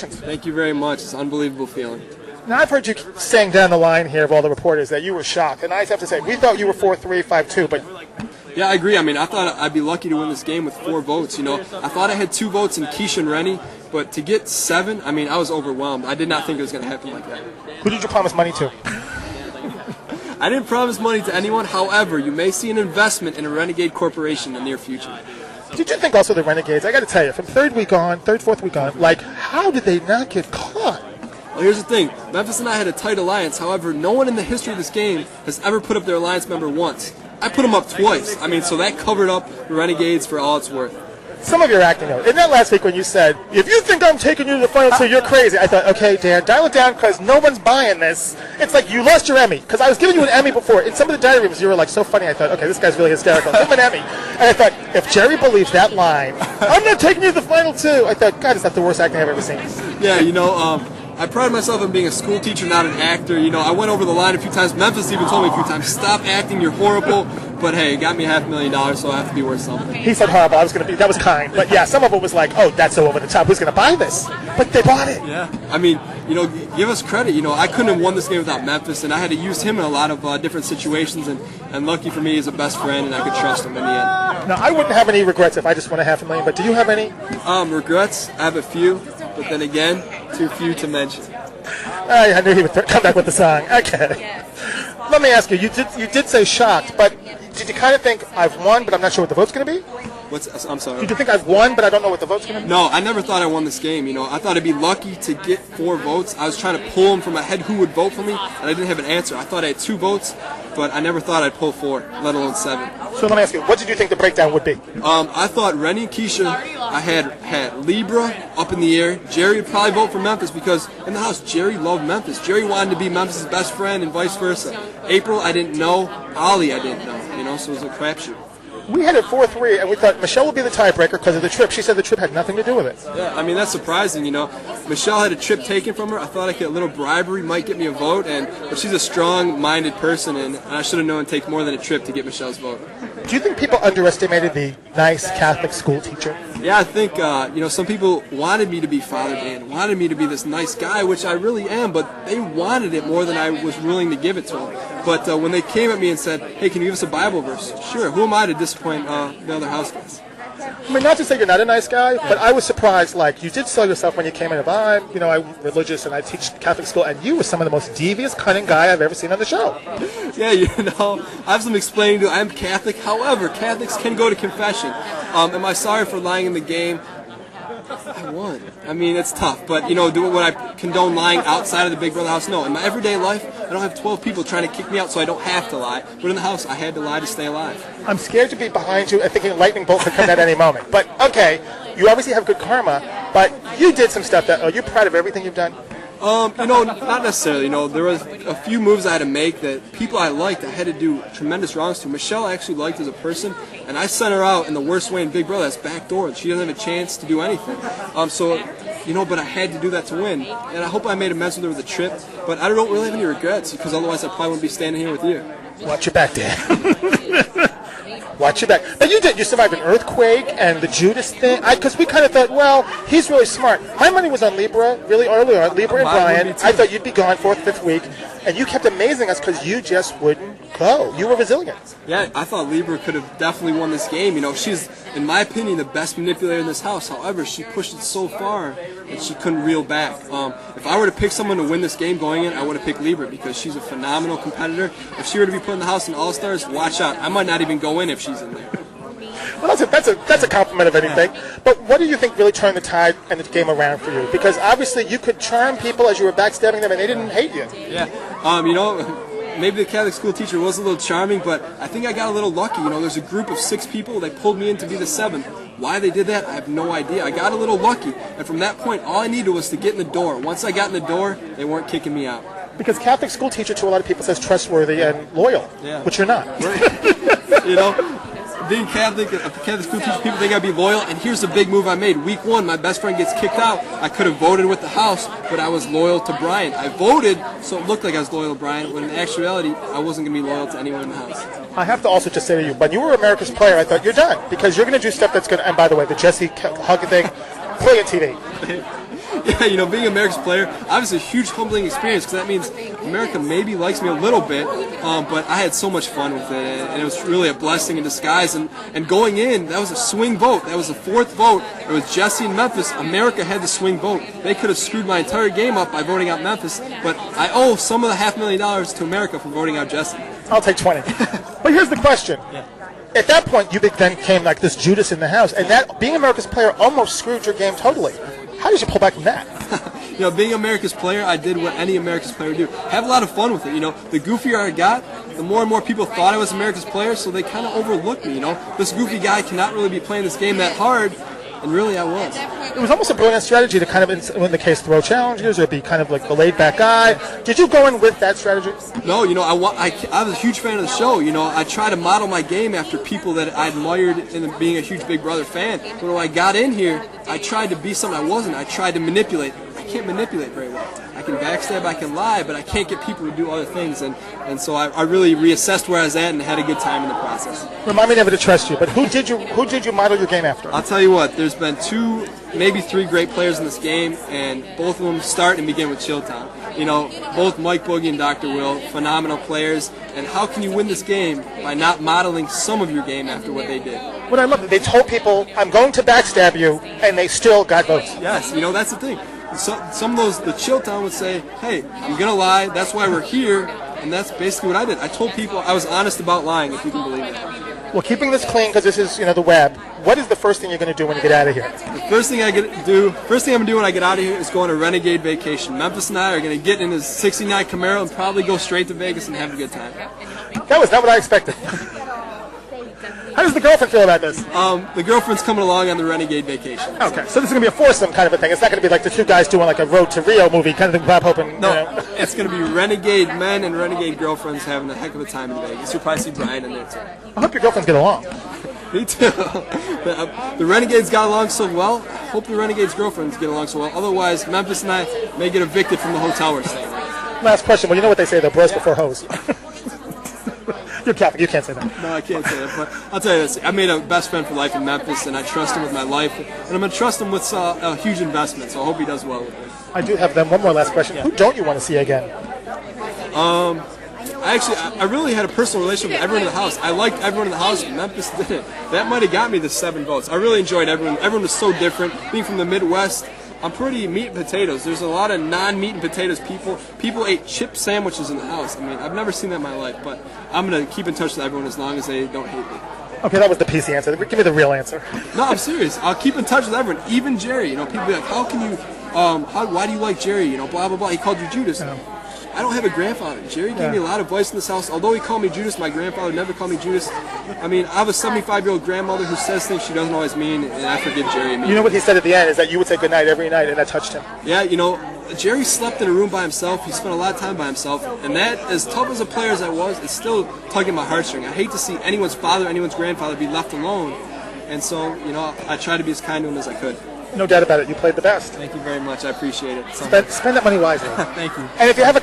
congratulations. Thank you very much. It's an unbelievable feeling. Now, I've heard you saying down the line here of all the reporters that you were shocked. And I have to say, we thought you were 4-3, 5-2, but... Yeah, I agree. I mean, I thought I'd be lucky to win this game with 4 votes. You know, I thought I had 2 votes in Keisha and Rennie, but to get 7, I mean, I was overwhelmed. I did not think it was going to happen like that. Who did you promise money to? I didn't promise money to anyone. However, you may see an investment in a Renegade Corporation in the near future. Did you think also the Renegades, I got to tell you, from third, fourth week on, like, how did they not get caught? Well, here's the thing. Memphis and I had a tight alliance. However, no one in the history of this game has ever put up their alliance member once. I put them up twice. I mean, so that covered up the Renegades for all it's worth. Some of your acting, though. Isn't that last week when you said, if you think I'm taking you to the final two, you're crazy? I thought, okay, Dan, dial it down because no one's buying this. It's like you lost your Emmy. Because I was giving you an Emmy before. In some of the diary rooms, you were like so funny. I thought, okay, this guy's really hysterical. Give him an Emmy. And I thought, if Jerry believes that line, I'm not taking you to the final two. I thought, God, is that the worst acting I've ever seen? Yeah, you know, I pride myself on being a school teacher, not an actor. You know, I went over the line a few times. Memphis even told me a few times, stop acting, you're horrible. But hey, it got me $500,000, so I have to be worth something. He said horrible. That was kind. But yeah, some of it was like, oh, that's so over the top. Who's going to buy this? But they bought it. Yeah. I mean, you know, give us credit. You know, I couldn't have won this game without Memphis, and I had to use him in a lot of different situations. And lucky for me, he's a best friend, and I could trust him in the end. Now, I wouldn't have any regrets if I just won $500,000. But do you have any? Regrets? I have a few, but then again, too few to mention. I knew he would come back with the song. Okay. Let me ask you. You did say shocked, but did you kind of think I've won, but I'm not sure what the vote's going to be? I'm sorry. Did you think I've won, but I don't know what the vote's going to be? No, I never thought I won this game. You know, I thought I'd be lucky to get 4 votes. I was trying to pull them from my head who would vote for me, and I didn't have an answer. I thought I had 2 votes, but I never thought I'd pull 4, let alone 7. So let me ask you, what did you think the breakdown would be? I thought Rennie and Keisha, I had Libra up in the air. Jerry would probably vote for Memphis because in the house, Jerry loved Memphis. Jerry wanted to be Memphis' best friend and vice versa. April, I didn't know. Ollie, I didn't know. You know, so it was a crapshoot. We had it 4-3, and we thought Michelle would be the tiebreaker because of the trip. She said the trip had nothing to do with it. Yeah, I mean, that's surprising, you know. Michelle had a trip taken from her. I thought a little bribery might get me a vote, but she's a strong-minded person, and I should have known it takes more than a trip to get Michelle's vote. Do you think people underestimated the nice Catholic school teacher? Yeah, I think, you know, some people wanted me to be Father Dan, wanted me to be this nice guy, which I really am, but they wanted it more than I was willing to give it to them. But when they came at me and said, hey, can you give us a Bible verse? Sure, who am I to disappoint the other house guys? I mean, not to say you're not a nice guy, but I was surprised, like, you did sell yourself when you came in. If I'm religious and I teach Catholic school, and you were some of the most devious, cunning guy I've ever seen on the show. Yeah, you know, I have some explaining to do. I'm Catholic. However, Catholics can go to confession. Am I sorry for lying in the game? I won. I mean, it's tough, but, you know, would I condone lying outside of the Big Brother house? No. In my everyday life, I don't have 12 people trying to kick me out, so I don't have to lie. But in the house, I had to lie to stay alive. I'm scared to be behind you and thinking a lightning bolt could come at any moment. But, okay, you obviously have good karma, but you did some stuff are you proud of everything you've done? You know, not necessarily. You know, there was a few moves I had to make that people I liked I had to do tremendous wrongs to. Michelle I actually liked as a person, and I sent her out in the worst way in Big Brother. That's backdoor. She doesn't have a chance to do anything. So, you know, but I had to do that to win. And I hope I made amends with her with the trip, but I don't really have any regrets because otherwise I probably wouldn't be standing here with you. Watch your back, Dan. Watch your back. But you did. You survived an earthquake and the Judas thing. Because we kind of thought, well, he's really smart. My money was on Libra really early on. Libra and Brian. I thought you'd be gone 4th, 5th week. And you kept amazing us because you just wouldn't go. You were resilient. Yeah, I thought Libra could have definitely won this game. You know, she's, in my opinion, the best manipulator in this house. However, she pushed it so far that she couldn't reel back. If I were to pick someone to win this game going in, I would have picked Libra because she's a phenomenal competitor. If she were to be put in the house in All-Stars, watch out. I might not even go in if she's in there. Well, that's a compliment of anything. But what do you think really turned the tide and the game around for you? Because obviously you could charm people as you were backstabbing them and they didn't hate you. Yeah. You know, maybe the Catholic school teacher was a little charming, but I think I got a little lucky. You know, there's a group of 6 people. They pulled me in to be the 7th. Why they did that, I have no idea. I got a little lucky. And from that point, all I needed was to get in the door. Once I got in the door, they weren't kicking me out. Because Catholic school teacher to a lot of people says trustworthy and loyal, which you're not. Right. You know? Being Catholic school teacher, people think I'd be loyal, and here's the big move I made. Week 1, my best friend gets kicked out. I could have voted with the house, but I was loyal to Brian. I voted, so it looked like I was loyal to Brian, when in actuality, I wasn't going to be loyal to anyone in the house. I have to also just say to you, when you were America's Player, I thought, you're done, because you're going to do stuff that's going to, and by the way, the Jesse Hug thing, brilliant TV. Yeah, you know, being America's player, obviously a huge humbling experience because that means America maybe likes me a little bit, but I had so much fun with it, and it was really a blessing in disguise. And going in, that was a swing vote. That was the fourth vote. It was Jesse and Memphis. America had the swing vote. They could have screwed my entire game up by voting out Memphis, but I owe some of the $500,000 to America for voting out Jesse. I'll take 20. But here's the question. Yeah. At that point, you then became like this Judas in the house, and that being America's player almost screwed your game totally. How did you pull back from that? You know, being America's player, I did what any America's player would do. Have a lot of fun with it. You know, the goofier I got, the more and more people thought I was America's player, so they kind of overlooked me. You know, this goofy guy cannot really be playing this game that hard, and really I was. It was almost a brilliant strategy to kind of, in the case, throw challenges or be kind of like the laid-back guy. Did you go in with that strategy? No, you know, I was a huge fan of the show. You know, I try to model my game after people that I admired in being a huge Big Brother fan. But when I got in here, I tried to be something I wasn't. I tried to manipulate. I can't manipulate very well. I can backstab, I can lie, but I can't get people to do other things. And so I really reassessed where I was at and had a good time in the process. Remind me never to trust you, but who did you model your game after? I'll tell you what, there's been 2, maybe 3 great players in this game, and both of them start and begin with Chilltown. You know, both Mike Boogie and Dr. Will, phenomenal players. And how can you win this game by not modeling some of your game after what they did? What I love, they told people, I'm going to backstab you, and they still got votes. Yes, you know, that's the thing. Some of those, the Chilltown would say, hey, I'm going to lie, that's why we're here, and that's basically what I did. I told people I was honest about lying, if you can believe it. Well, keeping this clean, because this is, the web, what is the first thing you're going to do when you get out of here? The first thing I'm going to do when I get out of here is go on a renegade vacation. Memphis and I are going to get in his 69 Camaro and probably go straight to Vegas and have a good time. That was not what I expected. How does the girlfriend feel about this? The girlfriend's coming along on the renegade vacation. Okay, so this is going to be a foursome kind of a thing. It's not going to be like the two guys doing like a Road to Rio movie kind of thing, Bob Hope and, No, it's going to be renegade men and renegade girlfriends having a heck of a time in Vegas. You'll probably see Brian in there too. I hope your girlfriends get along. Me too. The Renegades got along so well. I hope the Renegades' girlfriends get along so well. Otherwise, Memphis and I may get evicted from the hotel we're staying at. Last question. Well, you know what they say, though, bros before hoes. You're Catholic. You can't say that. No, I can't say that. But I'll tell you this. I made a best friend for life in Memphis, and I trust him with my life. And I'm going to trust him with a huge investment, so I hope he does well with it. I do have them. One more last question. Who don't you want to see again? I really had a personal relationship with everyone in the house. I liked everyone in the house, and Memphis didn't. That might have got me the 7 votes. I really enjoyed everyone. Everyone was so different. Being from the Midwest, I'm pretty meat and potatoes. There's a lot of non-meat and potatoes people. People ate chip sandwiches in the house. I mean, I've never seen that in my life, but I'm going to keep in touch with everyone as long as they don't hate me. Okay, that was the PC answer. Give me the real answer. No, I'm serious. I'll keep in touch with everyone, even Jerry. You know, people be like, how can you, why do you like Jerry? You know, blah, blah, blah. He called you Judas. Yeah. I don't have a grandfather. Jerry gave me a lot of advice in this house. Although he called me Judas, my grandfather never called me Judas. I mean, I have a 75-year-old grandmother who says things she doesn't always mean, and I forgive Jerry. You know what he said at the end is that you would say goodnight every night, and that touched him. Yeah, you know, Jerry slept in a room by himself. He spent a lot of time by himself, and that, as tough as a player as I was, it's still tugging my heartstring. I hate to see anyone's father, anyone's grandfather be left alone, and so, you know, I try to be as kind to him as I could. No doubt about it. You played the best. Thank you very much. I appreciate it. Spend that money wisely. Thank you. And if you have a